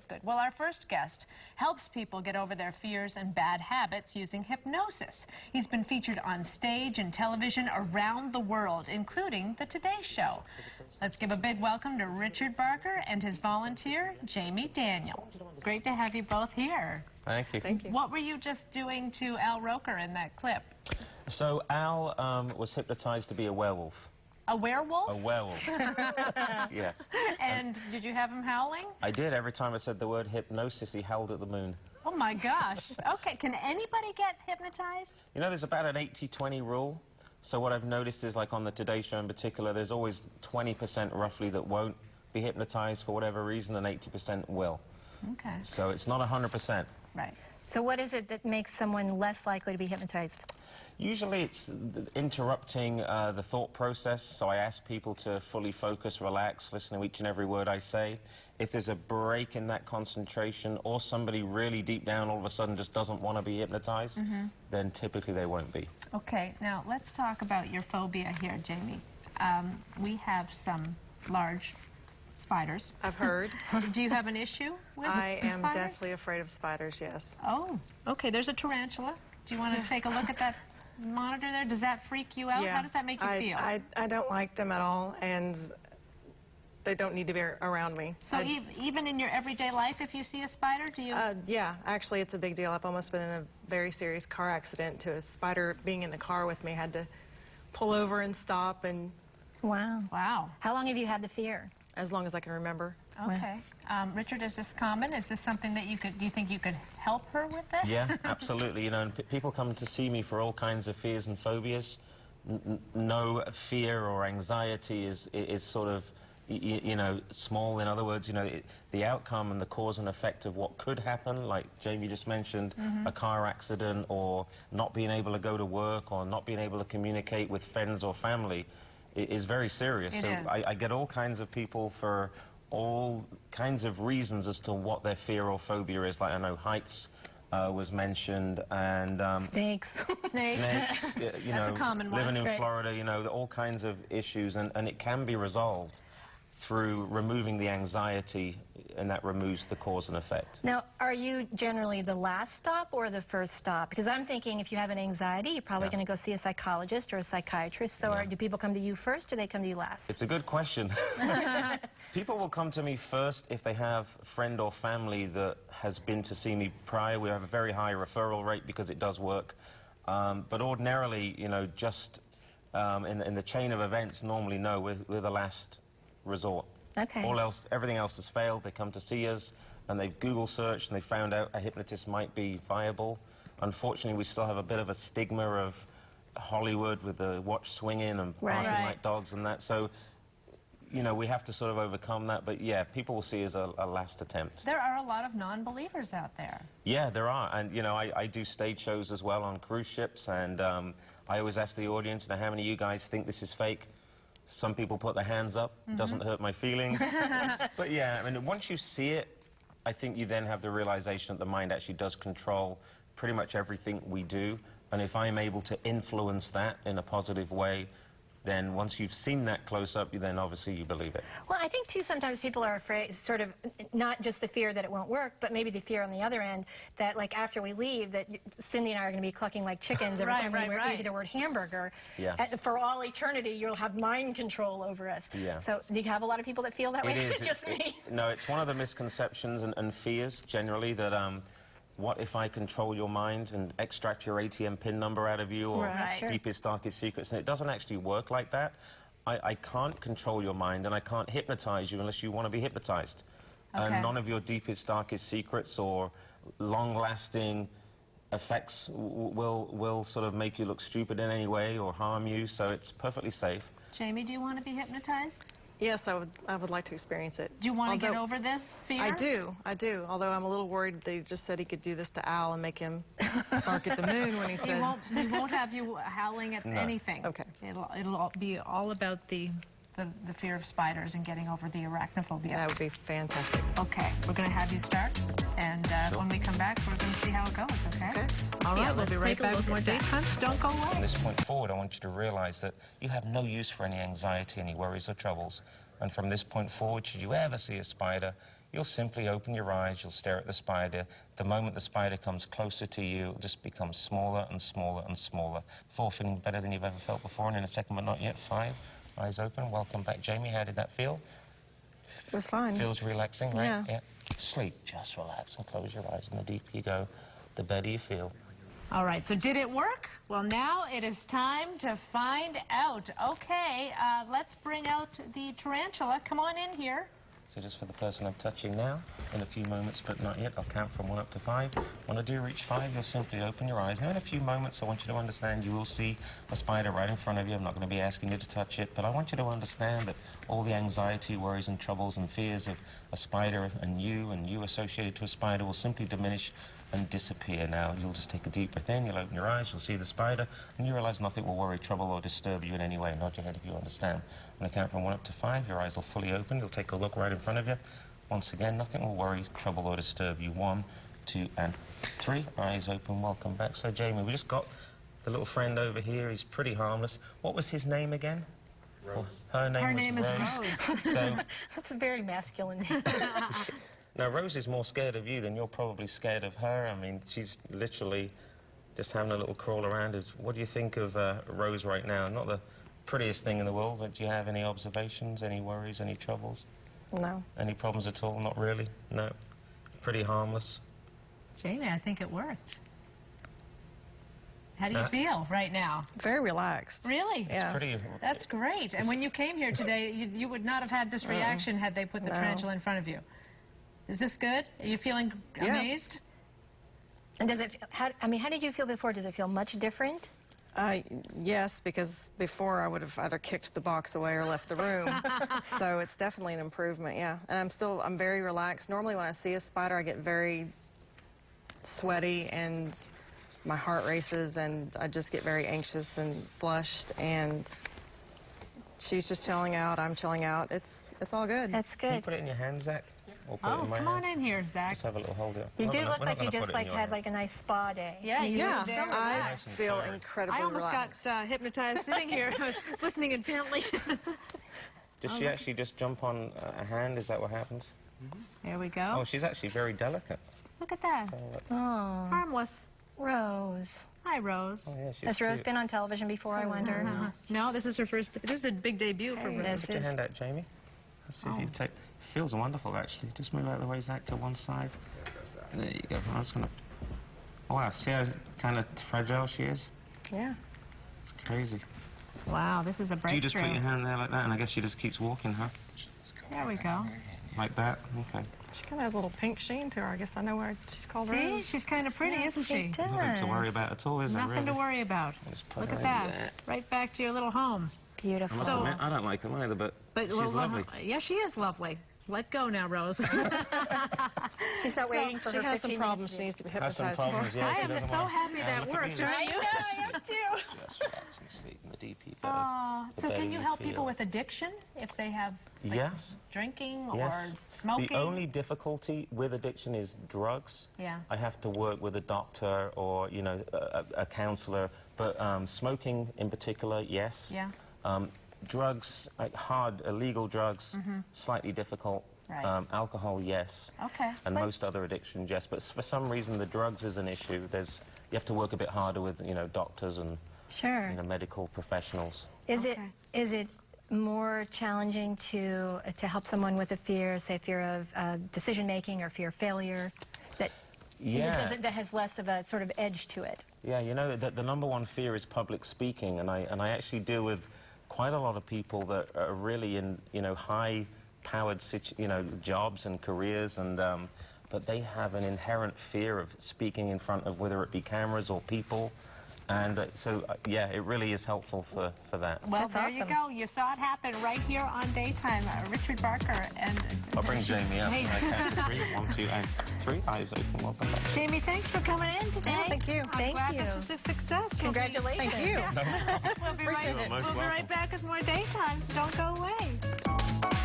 good. Well, our first guest helps people get over their fears and bad habits using hypnosis. He's been featured on stage and television around the world, including the Today Show. Let's give a big welcome to Richard Barker and his volunteer, Jamie Daniel. Great to have you both here. Thank you. Thank you. What were you just doing to Al Roker in that clip? So Al was hypnotized to be a werewolf. A werewolf? A werewolf. Yes. And did you have him howling? I did. Every time I said the word hypnosis, he howled at the moon. Oh, my gosh. Okay, can anybody get hypnotized? You know, there's about an 80-20 rule. So what I've noticed is, like on the Today Show in particular, there's always 20% roughly that won't be hypnotized for whatever reason, and 80% will. Okay. So it's not 100%. Right. So what is it that makes someone less likely to be hypnotized? Usually it's interrupting the thought process, so I ask people to fully focus, relax, listen to each and every word I say. If there's a break in that concentration, or somebody really deep down all of a sudden just doesn't want to be hypnotized, then typically they won't be. Okay, now let's talk about your phobia here, Jamie. We have some large spiders. I've heard. Do you have an issue with I am spiders? deathly afraid of spiders, yes. Oh, okay, there's a tarantula. Do you want to take a look at that monitor there? Does that freak you out? Yeah. How does that make you feel? I don't like them at all, and they don't need to be around me. So even in your everyday life, if you see a spider, do you... Yeah, actually it's a big deal. I've almost been in a very serious car accident to a spider being in the car with me. I had to pull over and stop, and... Wow. Wow. How long have you had the fear? As long as I can remember. Okay. Richard, is this common? Is this something that do you think you could help her with this? Yeah, absolutely. You know, and people come to see me for all kinds of fears and phobias. No fear or anxiety is sort of, you know, small. In other words, you know, the outcome and the cause and effect of what could happen, like Jamie just mentioned, a car accident, or not being able to go to work, or not being able to communicate with friends or family, is very serious. It so is. I get all kinds of people for all kinds of reasons as to what their fear or phobia is. Like, I know heights was mentioned, and Snakes. Snakes. you That's know, a common one. living in Right. Florida, you know, all kinds of issues, and it can be resolved through removing the anxiety, and that removes the cause and effect. Now, are you generally the last stop or the first stop? Because I'm thinking if you have an anxiety, you're probably going to go see a psychologist or a psychiatrist. So do people come to you first, or they come to you last? It's a good question. People will come to me first if they have a friend or family that has been to see me prior. We have a very high referral rate because it does work. But ordinarily, you know, just in the chain of events, normally, no, we're the last resort. Okay. Everything else has failed. They come to see us, and they've Google searched, and they found out a hypnotist might be viable. Unfortunately, we still have a bit of a stigma of Hollywood with the watch swinging and barking like dogs and that. So, you know, we have to sort of overcome that. But yeah, people will see us as a last attempt. There are a lot of non-believers out there. Yeah, there are. And, you know, I do stage shows as well on cruise ships, and I always ask the audience, you know, how many of you guys think this is fake? Some people put their hands up. Doesn't hurt my feelings. But yeah, I mean, once you see it, I think you then have the realization that the mind actually does control pretty much everything we do. And if I'm able to influence that in a positive way, then once you've seen that close up, then obviously you believe it. Well, I think, too, sometimes people are afraid, sort of, not just the fear that it won't work, but maybe the fear on the other end that, like, after we leave, that Cindy and I are going to be clucking like chickens every time we eat the word hamburger. Yeah. For all eternity, you'll have mind control over us. Yeah. So do you have a lot of people that feel that way? It is. Just me? No, it's one of the misconceptions and fears, generally, that what if I control your mind and extract your ATM PIN number out of you, or deepest, darkest secrets? And it doesn't actually work like that. I can't control your mind, and I can't hypnotize you unless you want to be hypnotized. And none of your deepest, darkest secrets or long-lasting effects will sort of make you look stupid in any way or harm you, so it's perfectly safe. Jamie, do you want to be hypnotized? Yes, I would like to experience it. Do you want to get over this fear? I do. Although I'm a little worried they just said he could do this to Al and make him bark at the moon when he said... He won't have you howling at anything. Okay. It'll be all about the fear of spiders and getting over the arachnophobia. That would be fantastic. Okay, we're going to have you start, and when we come back, we're going to see how it goes, okay? All right, we'll be right back with more Date Punch. Don't go away. From this point forward, I want you to realize that you have no use for any anxiety, any worries or troubles. And from this point forward, should you ever see a spider, you'll simply open your eyes, you'll stare at the spider. The moment the spider comes closer to you, it'll just become smaller and smaller and smaller. 4, feeling better than you've ever felt before, and in a second, but not yet. 5, eyes open. Welcome back, Jamie. How did that feel? It was fine. Feels relaxing, right? Yeah. Sleep. Just relax and close your eyes. And the deeper you go, the better you feel. All right, so did it work? Well, now it is time to find out. Okay, let's bring out the tarantula. Come on in here. So just for the person I'm touching now, in a few moments, but not yet, I'll count from 1 up to 5. When I do reach 5, you'll simply open your eyes. Now, in a few moments, I want you to understand you will see a spider right in front of you. I'm not going to be asking you to touch it, but I want you to understand that all the anxiety, worries, and troubles and fears of a spider and you associated to a spider will simply diminish and disappear. Now, you'll just take a deep breath in, you'll open your eyes, you'll see the spider, and you realize nothing will worry, trouble, or disturb you in any way. Nod your head if you understand. When I count from 1 up to 5, your eyes will fully open. You'll take a look right in front of you. Once again, nothing will worry, trouble, or disturb you. 1, 2, and 3. Eyes open. Welcome back. So, Jamie, we just got the little friend over here. He's pretty harmless. What was his name again? Rose. Her name is Rose. So, that's a very masculine name. now, Rose is more scared of you than you're probably scared of her. I mean, she's literally just having a little crawl around. What do you think of Rose right now? Not the prettiest thing in the world, but do you have any observations, any worries, any troubles? No. Any problems at all? Not really? No. Pretty harmless? Jamie, I think it worked. How do you feel right now? Very relaxed. Really? Yeah. That's great. And when you came here today, you would not have had this reaction had they put the tarantula in front of you. Is this good? Are you feeling amazed? And does it? How did you feel before? Does it feel much different? Yes, because before I would have either kicked the box away or left the room. So it's definitely an improvement, yeah. And I'm very relaxed. Normally when I see a spider, I get very sweaty and my heart races and I just get very anxious and flushed, and she's just chilling out, I'm chilling out. It's all good. That's good. Can you put it in your hand, Zach? Or put it in my come on in here, Zach. Just have a little hold it. You do look like you just had like a nice spa day. Yeah, I feel incredibly relaxed. I almost got hypnotized sitting here, listening intently. Does she actually just jump on a hand? Is that what happens? There we go. Oh, she's actually very delicate. Look at that. Oh. Harmless. Rose. Hi, Rose. Oh, yeah, Has Rose been on television before, I wonder? No, this is her first. This is a big debut for Rose. Put your hand out, Jamie. Let's see if you take. Feels wonderful, actually. Just move out of the way, Zach, to one side. There you go. I'm just gonna. Oh, wow, see how kind of fragile she is? Yeah. It's crazy. Wow, this is a breakthrough. Do you just put your hand there like that, and I guess she just keeps walking, huh? There we go. Like that? Okay. She kind of has a little pink sheen to her. I guess I know why she's called Rose. See, she's kind of pretty, isn't she? Nothing to worry about at all, is there? Nothing to worry about. Look at that. Right back to your little home. Beautiful. I must admit, I don't like them either, but she's lovely. Yeah, she is lovely. Let go now, Rose. She's not waiting for her 15 minutes. She has some problems she needs to be hypnotized for. I am so happy that worked. I know, I am too. Just relax and sleep. The deeper you go, so can you help people with addiction if they have drinking or smoking? The only difficulty with addiction is drugs. Yeah. I have to work with a doctor or, you know, a counselor. But smoking in particular, yes. Yeah. Drugs, like hard, illegal drugs, slightly difficult. Right. Alcohol, yes. Okay. And most other addictions, yes. But for some reason, the drugs is an issue. You have to work a bit harder with, you know, doctors and medical professionals. Is it more challenging to help someone with a fear, say fear of decision making or fear of failure, that that has less of a sort of edge to it? Yeah, you know, the number one fear is public speaking, and I actually deal with quite a lot of people that are really in, you know, high-powered, you know, jobs and careers, and but they have an inherent fear of speaking in front of whether it be cameras or people. And so, yeah, it really is helpful for that. Well, there you go. You saw it happen right here on Daytime. Richard Barker and... I'll bring Jamie up. I count to 3. 1, 2, and 3. Eyes open. Welcome back. Jamie, thanks for coming in today. Oh, thank you. I'm glad this was a success. Congratulations. Thank you. We'll be right back with more Daytime, so don't go away.